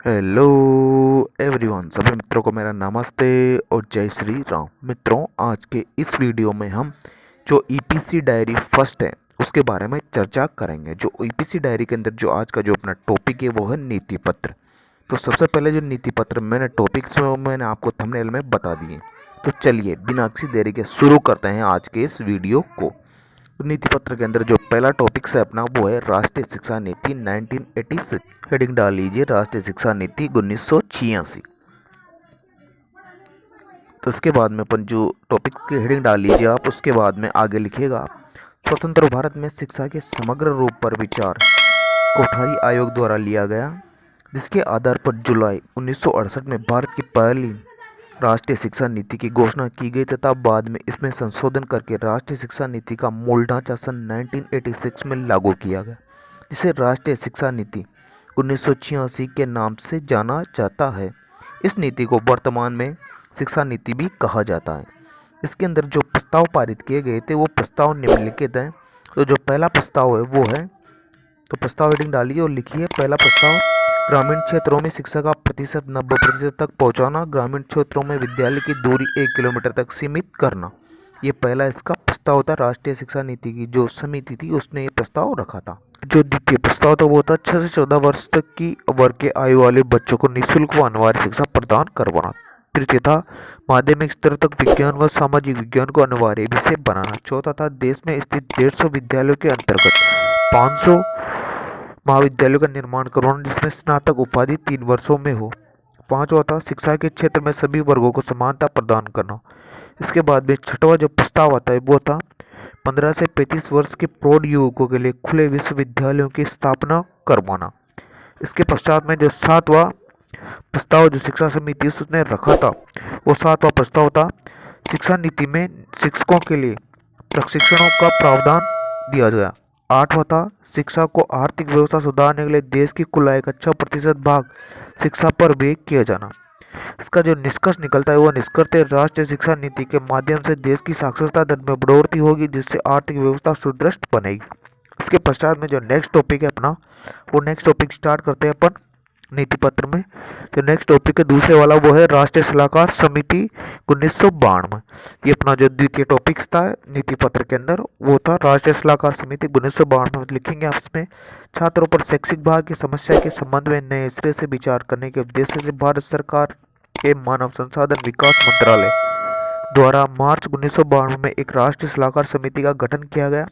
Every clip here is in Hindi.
हेलो एवरीवन, सभी मित्रों को मेरा नमस्ते और जय श्री राम। मित्रों, आज के इस वीडियो में हम जो ईपीसी डायरी फर्स्ट है उसके बारे में चर्चा करेंगे। जो ईपीसी डायरी के अंदर जो आज का जो अपना टॉपिक है वो है नीति पत्र। तो सबसे पहले जो नीति पत्र मैंने टॉपिक्स में मैंने आपको थंबनेल में बता दिए। तो चलिए बिना किसी देरी के शुरू करते हैं आज के इस वीडियो को। नीति पत्र के अंदर जो पहला टॉपिक है अपना वो है राष्ट्रीय शिक्षा नीति 1986। हेडिंग डाल लीजिए राष्ट्रीय शिक्षा नीति 1986। तो इसके बाद में अपन जो टॉपिक की हेडिंग डाल लीजिए आप, उसके बाद में आगे लिखिएगा स्वतंत्र भारत में शिक्षा के समग्र रूप पर विचार कोठारी आयोग द्वारा लिया गया, जिसके आधार पर जुलाई 1968 में भारत की पहली राष्ट्रीय शिक्षा नीति की घोषणा की गई तथा बाद में इसमें संशोधन करके राष्ट्रीय शिक्षा नीति का मूल ढांचा सन 1986 में लागू किया गया, जिसे राष्ट्रीय शिक्षा नीति 1986 के नाम से जाना जाता है। इस नीति को वर्तमान में शिक्षा नीति भी कहा जाता है। इसके अंदर जो प्रस्ताव पारित किए गए थे वो प्रस्ताव निम्नलिखित हैं। तो जो पहला प्रस्ताव है वो है, तो प्रस्ताव हेडिंग डालिए और लिखिए पहला प्रस्ताव, ग्रामीण क्षेत्रों में शिक्षा का प्रतिशत 90% तक पहुंचाना, ग्रामीण क्षेत्रों में विद्यालय की दूरी 1 किलोमीटर तक सीमित करना। ये पहला इसका प्रस्ताव था। राष्ट्रीय शिक्षा नीति की जो समिति थी उसने ये प्रस्ताव रखा था। जो द्वितीय प्रस्ताव था वो था 6 से 14 वर्ष तक की वर्ग के आयु वाले बच्चों को निःशुल्क व अनिवार्य शिक्षा प्रदान करवाना। तृतीय था माध्यमिक स्तर तक विज्ञान व सामाजिक विज्ञान को अनिवार्य विषय बनाना। चौथा था देश में स्थित 150 विद्यालयों के अंतर्गत 500 महाविद्यालयों का निर्माण करवाना, जिसमें स्नातक उपाधि 3 वर्षों में हो। पांचवा था शिक्षा के क्षेत्र में सभी वर्गों को समानता प्रदान करना। इसके बाद में छठवां जो प्रस्ताव आता है वो था 15 से 35 वर्ष के प्रौढ़ युवकों के लिए खुले विश्वविद्यालयों की स्थापना करवाना। इसके पश्चात में जो सातवां प्रस्ताव जो शिक्षा समिति उसने रखा था वो सातवां प्रस्ताव था शिक्षा नीति में शिक्षकों के लिए प्रशिक्षणों का प्रावधान दिया गया। आठवां था शिक्षा को आर्थिक व्यवस्था सुधारने के लिए देश की कुल आय का 6% भाग शिक्षा पर व्यय किया जाना। इसका जो निष्कर्ष निकलता है वो निष्कर्ष है राष्ट्रीय शिक्षा नीति के माध्यम से देश की साक्षरता दर में बढ़ोतरी होगी, जिससे आर्थिक व्यवस्था सुदृढ़ बनेगी। इसके पश्चात में जो नेक्स्ट टॉपिक है अपना, वो नेक्स्ट टॉपिक स्टार्ट करते हैं अपन नीति पत्र में। जो नेक्स्ट टॉपिक है दूसरे वाला वो है राष्ट्रीय सलाहकार समिति 1992। ये अपना जो द्वितीय टॉपिक्स था नीति पत्र के अंदर वो था राष्ट्रीय सलाहकार समिति 1992 में। लिखेंगे आप इसमें छात्रों पर शैक्षिक भार की समस्या के संबंध में नए सिरे से विचार करने के उद्देश्य से भारत सरकार के मानव संसाधन विकास मंत्रालय द्वारा मार्च 1992 में एक राष्ट्रीय सलाहकार समिति का गठन किया गया,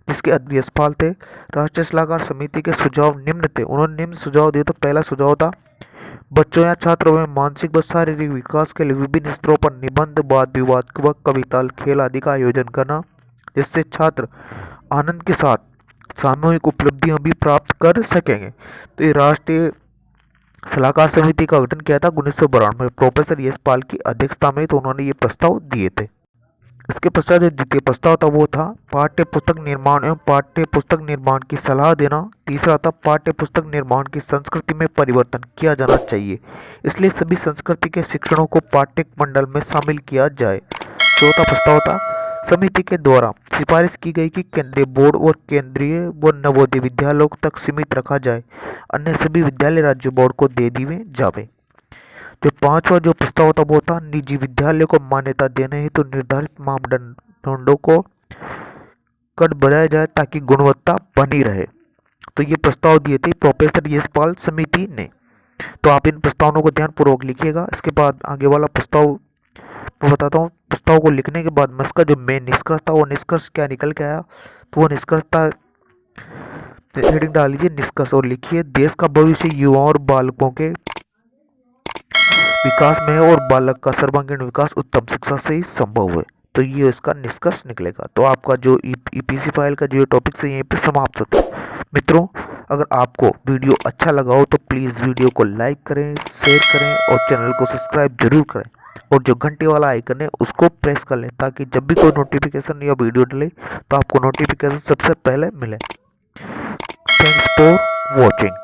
जिसके अध्यक्षपाल थे। राष्ट्रीय सलाहकार समिति के सुझाव निम्न थे। उन्होंने निम्न सुझाव दिए। तो पहला सुझाव था बच्चों या छात्रों में मानसिक व शारीरिक विकास के लिए विभिन्न स्तरों पर निबंध, वाद विवाद व कविता, खेल आदि का आयोजन करना, जिससे छात्र आनंद के साथ सामूहिक उपलब्धियां भी प्राप्त कर सकेंगे। तो ये राष्ट्रीय सलाहकार समिति का गठन किया था 1992 में प्रोफेसर यशपाल की अध्यक्षता में। तो उन्होंने ये प्रस्ताव दिए थे। इसके पश्चात जो द्वितीय प्रस्ताव था वो था पाठ्य पुस्तक निर्माण एवं पाठ्य पुस्तक निर्माण की सलाह देना। तीसरा था पाठ्य पुस्तक निर्माण की संस्कृति में परिवर्तन किया जाना चाहिए, इसलिए सभी संस्कृति के शिक्षणों को पाठ्य मंडल में शामिल किया जाए। चौथा प्रस्ताव था समिति के द्वारा सिफारिश की गई कि केंद्रीय बोर्ड और केंद्रीय व नवोदय विद्यालयों तक सीमित रखा जाए, अन्य सभी विद्यालय राज्य बोर्ड को दे दिए जावे। जो पांचवा जो प्रस्ताव था वो था निजी विद्यालयों को मान्यता देने हेतु निर्धारित मापदंडों को कट बढ़ाया जाए ताकि गुणवत्ता बनी रहे। तो ये प्रस्ताव दिए थे प्रोफेसर यशपाल समिति ने। तो आप इन प्रस्तावों को ध्यानपूर्वक लिखिएगा। इसके बाद आगे वाला प्रस्ताव मैं बताता हूँ। प्रस्ताव को लिखने के बाद मैं इसका जो मेन निष्कर्ष था वो निष्कर्ष क्या निकल के आया, तो वो निष्कर्ष था, हेडिंग डाल लीजिए निष्कर्ष और लिखिए देश का भविष्य युवाओं और बालकों के विकास में है और बालक का सर्वांगीण विकास उत्तम शिक्षा से ही संभव है। तो ये इसका निष्कर्ष निकलेगा। तो आपका जो ईपीसी फाइल का जो टॉपिक है यहीं पे समाप्त होता है। मित्रों, अगर आपको वीडियो अच्छा लगा हो तो प्लीज़ वीडियो को लाइक करें, शेयर करें और चैनल को सब्सक्राइब जरूर करें और जो घंटे वाला आइकन है उसको प्रेस कर लें ताकि जब भी कोई नोटिफिकेशन या वीडियो डले तो आपको नोटिफिकेशन सबसे पहले मिले। Thanks for watching.